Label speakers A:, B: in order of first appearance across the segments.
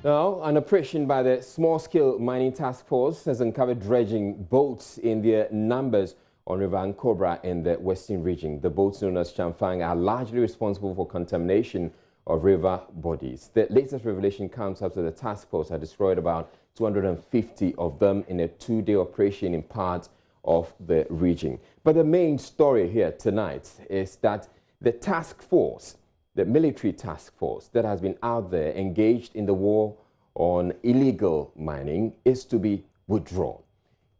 A: Now, an operation by the Small-Scale Mining Task Force has uncovered dredging boats in their numbers on River Ankobra in the western region. The boats known as Chamfang are largely responsible for contamination of river bodies. The latest revelation comes after the task force had destroyed about 250 of them in a two-day operation in parts of the region. But the main story here tonight is that the task force, the military task force that has been out there engaged in the war on illegal mining, is to be withdrawn.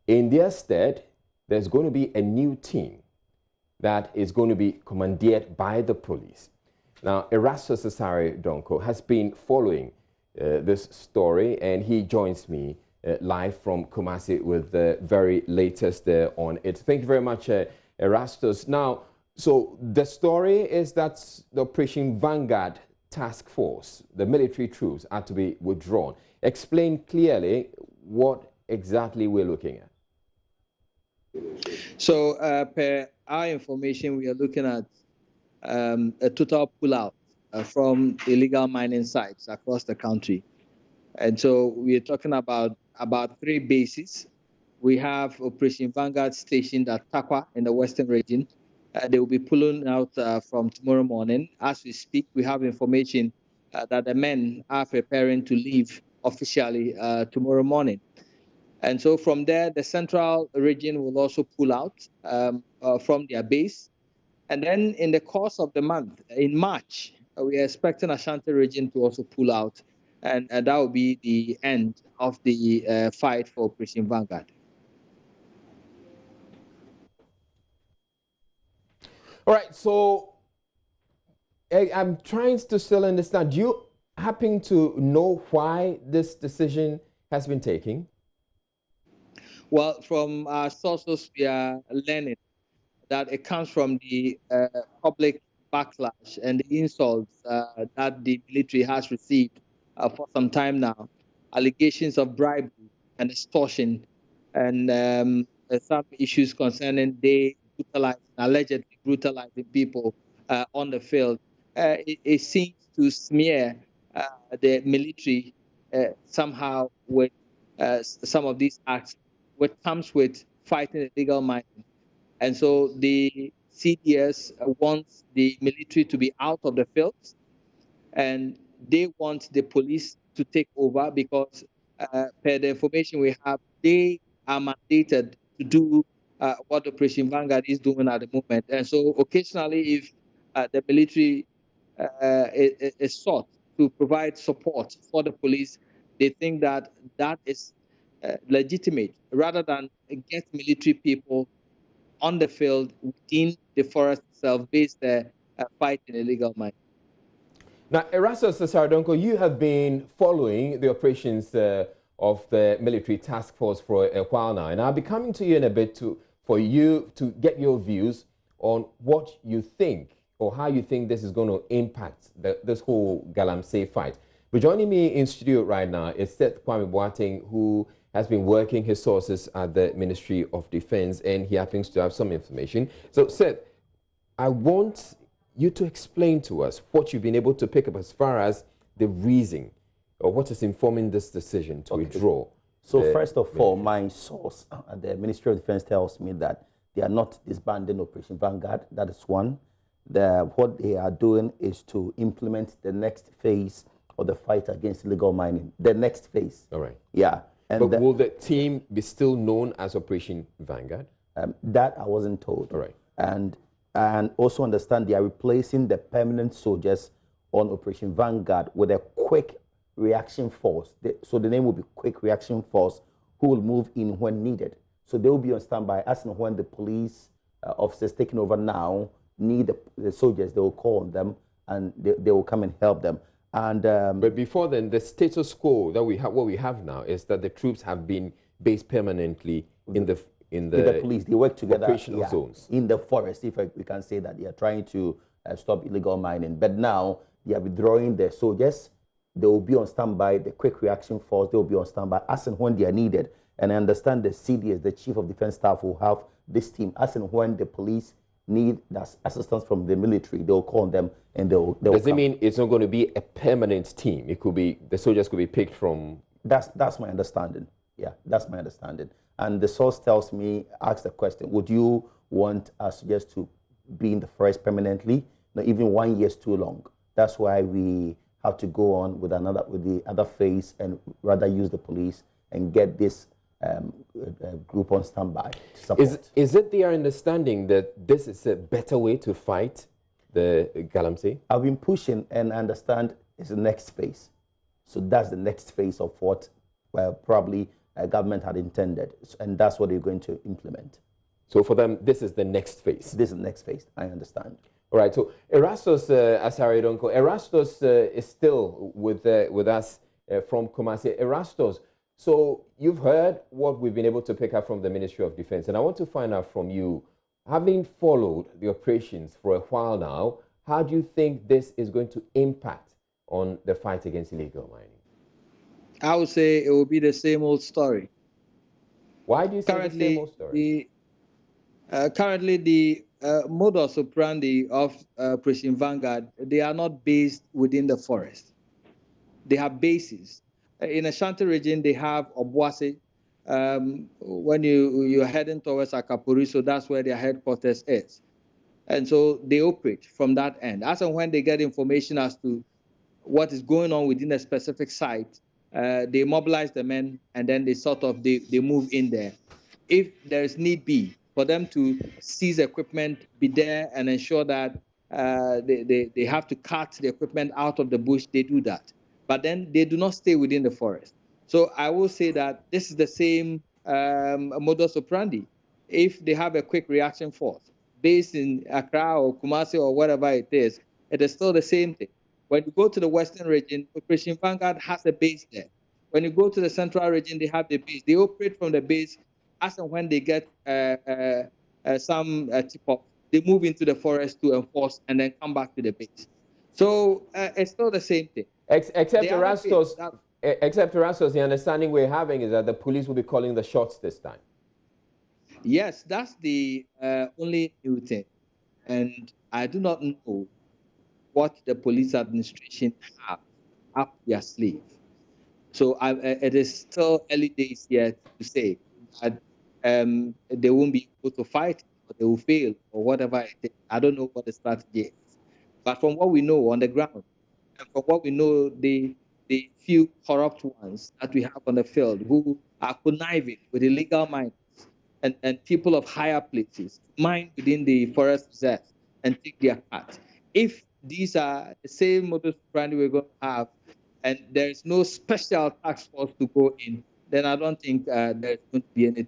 A: In their stead, there's going to be a new team that is going to be commandeered by the police. Now, Erastus Asare Donko has been following this story, and he joins me live from Kumasi with the very latest on it. Thank you very much, Erastus. Now, so the story is that the Operation Vanguard Task Force, the military troops, are to be withdrawn. Explain clearly what exactly we're looking at.
B: So, per our information, we are looking at a total pullout from illegal mining sites across the country. And so we are talking about three bases. We have Operation Vanguard stationed at Takwa in the western region. They will be pulling out from tomorrow morning. As we speak, we have information that the men are preparing to leave officially tomorrow morning. And so from there, the central region will also pull out from their base. And then in the course of the month, in March, we are expecting Ashanti region to also pull out. And that will be the end of the fight for Operation Vanguard.
A: All right, so I'm trying to still understand. Do you happen to know why this decision has been taken?
B: Well, from our sources, we are learning that it comes from the public backlash and the insults that the military has received for some time now. Allegations of bribery and extortion, and some issues concerning they allegedly brutalizing people on the field. It seems to smear the military somehow with some of these acts, which comes with fighting illegal mining. And so the CDS wants the military to be out of the fields, and they want the police to take over because, per the information we have, they are mandated to do what Operation Vanguard is doing at the moment. And so occasionally, if the military is sought to provide support for the police, they think that that is legitimate, rather than get military people on the field within the forest itself based fighting illegal mining.
A: Now, Erastus Sardonko, you have been following the operations of the military task force for a while now, and I'll be coming to you in a bit for you to get your views on what you think or how you think this is going to impact this whole Galamsey fight. But joining me in studio right now is Seth Kwame Boateng, who has been working his sources at the Ministry of Defense, and he happens to have some information. So, Seth, I want you to explain to us what you've been able to pick up as far as the reason or what is informing this decision to withdraw.
C: So first of all, my source at the Ministry of Defense tells me that they are not disbanding Operation Vanguard. That is one. What they are doing is to implement the next phase of the fight against illegal mining. The next phase.
A: All right.
C: Yeah.
A: And but will the team be still known as Operation Vanguard?
C: That I wasn't told.
A: All right.
C: And also understand they are replacing the permanent soldiers on Operation Vanguard with a quick reaction force. So the name will be Quick Reaction Force, who will move in when needed. So they will be on standby as and when the police officers taking over now need the soldiers, they will call on them and they will come and help them. And
A: but before then, the status quo that we have, what we have now, is that the troops have been based permanently in the
C: police. They work together
A: operational zones
C: in the forest. If we can say that, they are trying to stop illegal mining. But now they are withdrawing the soldiers. They will be on standby. The Quick Reaction Force, they will be on standby as and when they are needed. And I understand the CDS, the Chief of Defense Staff, will have this team as and when the police need that assistance from the military, they'll call them and they'll
A: Does it
C: come.
A: mean it's not going to be a permanent team? It could be, the soldiers could be picked from...
C: That's my understanding. Yeah, that's my understanding. And the source tells me, ask the question, would you want us just to be in the forest permanently? No, even 1 year is too long. That's why we have to go on with the other phase and rather use the police and get this group on standby to support.
A: Is it their understanding that this is a better way to fight the Galamsey?
C: I've been pushing and I understand it's the next phase. So that's the next phase of what probably government had intended. And that's what they're going to implement.
A: So for them, this is the next phase?
C: This is the next phase, I understand.
A: All right, so Erastus Asaridonko, Erastus is still with us from Kumasi. Erastus, so you've heard what we've been able to pick up from the Ministry of Defense, and I want to find out from you, having followed the operations for a while now, how do you think this is going to impact on the fight against illegal mining?
B: I would say it will be the same old story.
A: Why do you say the same old story?
B: Currently, the modus operandi of Operation Vanguard, they are not based within the forest. They have bases. In Ashanti region, they have Obuasi. When you're heading towards Akapuri, so that's where their headquarters is. And so they operate from that end. As and when they get information as to what is going on within a specific site, they mobilize the men and then they move in there. If there is need be for them to seize equipment, be there and ensure that they have to cut the equipment out of the bush, they do that. But then they do not stay within the forest. So I will say that this is the same modus operandi. If they have a quick reaction force based in Accra or Kumasi or whatever it is still the same thing. When you go to the Western region, Operation Vanguard has a base there. When you go to the Central region, they have the base. They operate from the base. As and when they get some tip-off, they move into the forest to enforce and then come back to the base. So it's still the same thing.
A: Except Erastus, the understanding we're having is that the police will be calling the shots this time.
B: Yes, that's the only new thing. And I do not know what the police administration have up their sleeve. So it is still early days yet to say that they won't be able to fight or they will fail or whatever it is. I don't know what the strategy is. But from what we know on the ground, and from what we know, the few corrupt ones that we have on the field who are conniving with illegal miners and people of higher places mine within the forest reserve and take their cut. If these are the same modus operandi we're going to have, and there is no special task force to go in, then I don't think there's going to be anything.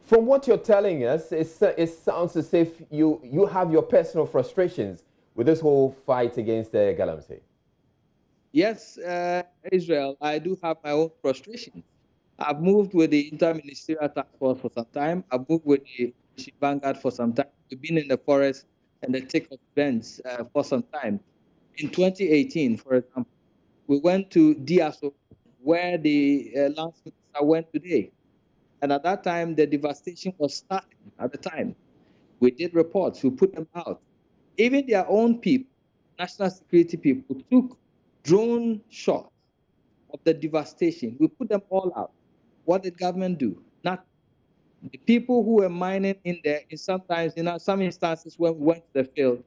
A: From what you're telling us, it sounds as if you have your personal frustrations with this whole fight against the Galamsey.
B: Yes, Israel, I do have my own frustrations. I've moved with the Inter-Ministerial Task Force for some time. I've moved with the Vanguard for some time. We've been in the forest and the thick of events for some time. In 2018, for example, we went to Diaso, where the Lance Minister went today. And at that time, the devastation was starting at the time. We did reports, we put them out. Even their own people, national security people, took drone shots of the devastation. We put them all out. What did government do? Nothing. The people who were mining in there, in some instances when we went to the field,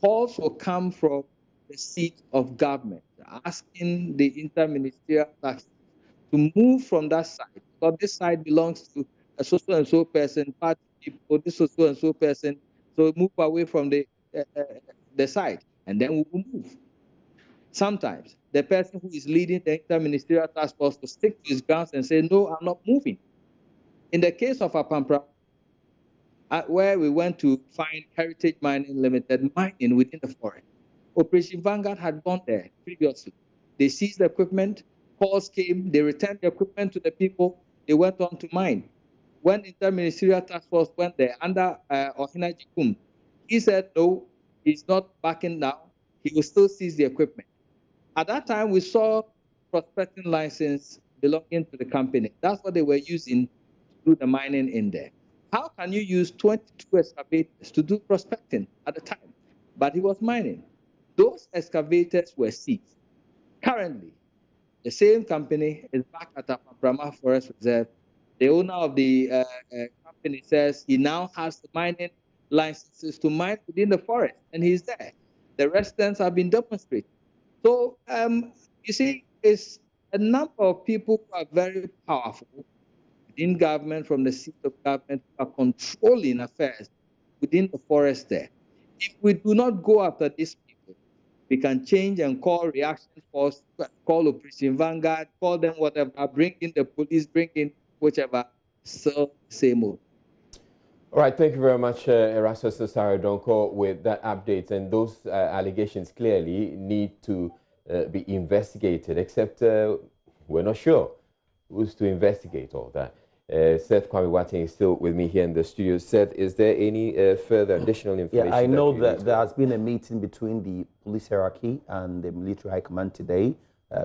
B: calls will come from the seat of government, asking the interministerial task to move from that side, because this side belongs to a so and so person, party people, this so and so person. So move away from the side, and then we will move. Sometimes the person who is leading the interministerial task force will stick to his grounds and say, no, I'm not moving. In the case of Apampra, where we went to find Heritage Mining Limited mining within the forest, Operation Vanguard had gone there previously. They seized the equipment, calls came, they returned the equipment to the people, they went on to mine. When the interministerial task force went there under Ohina Jikum, he said, no, he's not backing down, he will still seize the equipment. At that time, we saw prospecting license belonging to the company. That's what they were using to do the mining in there. How can you use 22 excavators to do prospecting at the time? But he was mining. Those excavators were seized. Currently, the same company is back at Brahma Forest Reserve. The owner of the company says he now has the mining licenses to mine within the forest, and he's there. The residents have been demonstrating. So, you see, it's a number of people who are very powerful within government, from the seat of government, who are controlling affairs within the forest there. If we do not go after these people, we can change and call reaction force, call Operation Vanguard, call them whatever, bring in the police, bring in whichever, so same old.
A: All right, thank you very much, Erastus Saradonko, with that update. And those allegations clearly need to be investigated, except we're not sure who's to investigate all that. Seth Kwame Wating is still with me here in the studio. Seth, is there any further additional information?
C: Yeah, I know that there has been a meeting between the police hierarchy and the military high command today,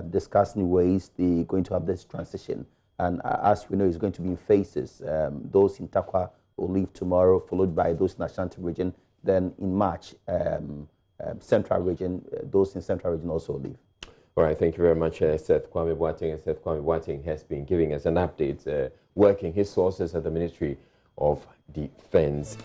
C: discussing ways they're going to have this transition. And as we know, it's going to be in phases. Those in Takwa will leave tomorrow, followed by those in Ashanti region. Then in March, Central region, those in Central region also leave.
A: All right, thank you very much, Seth Kwame Boateng. And Seth Kwame Boateng has been giving us an update, working his sources at the Ministry of Defense.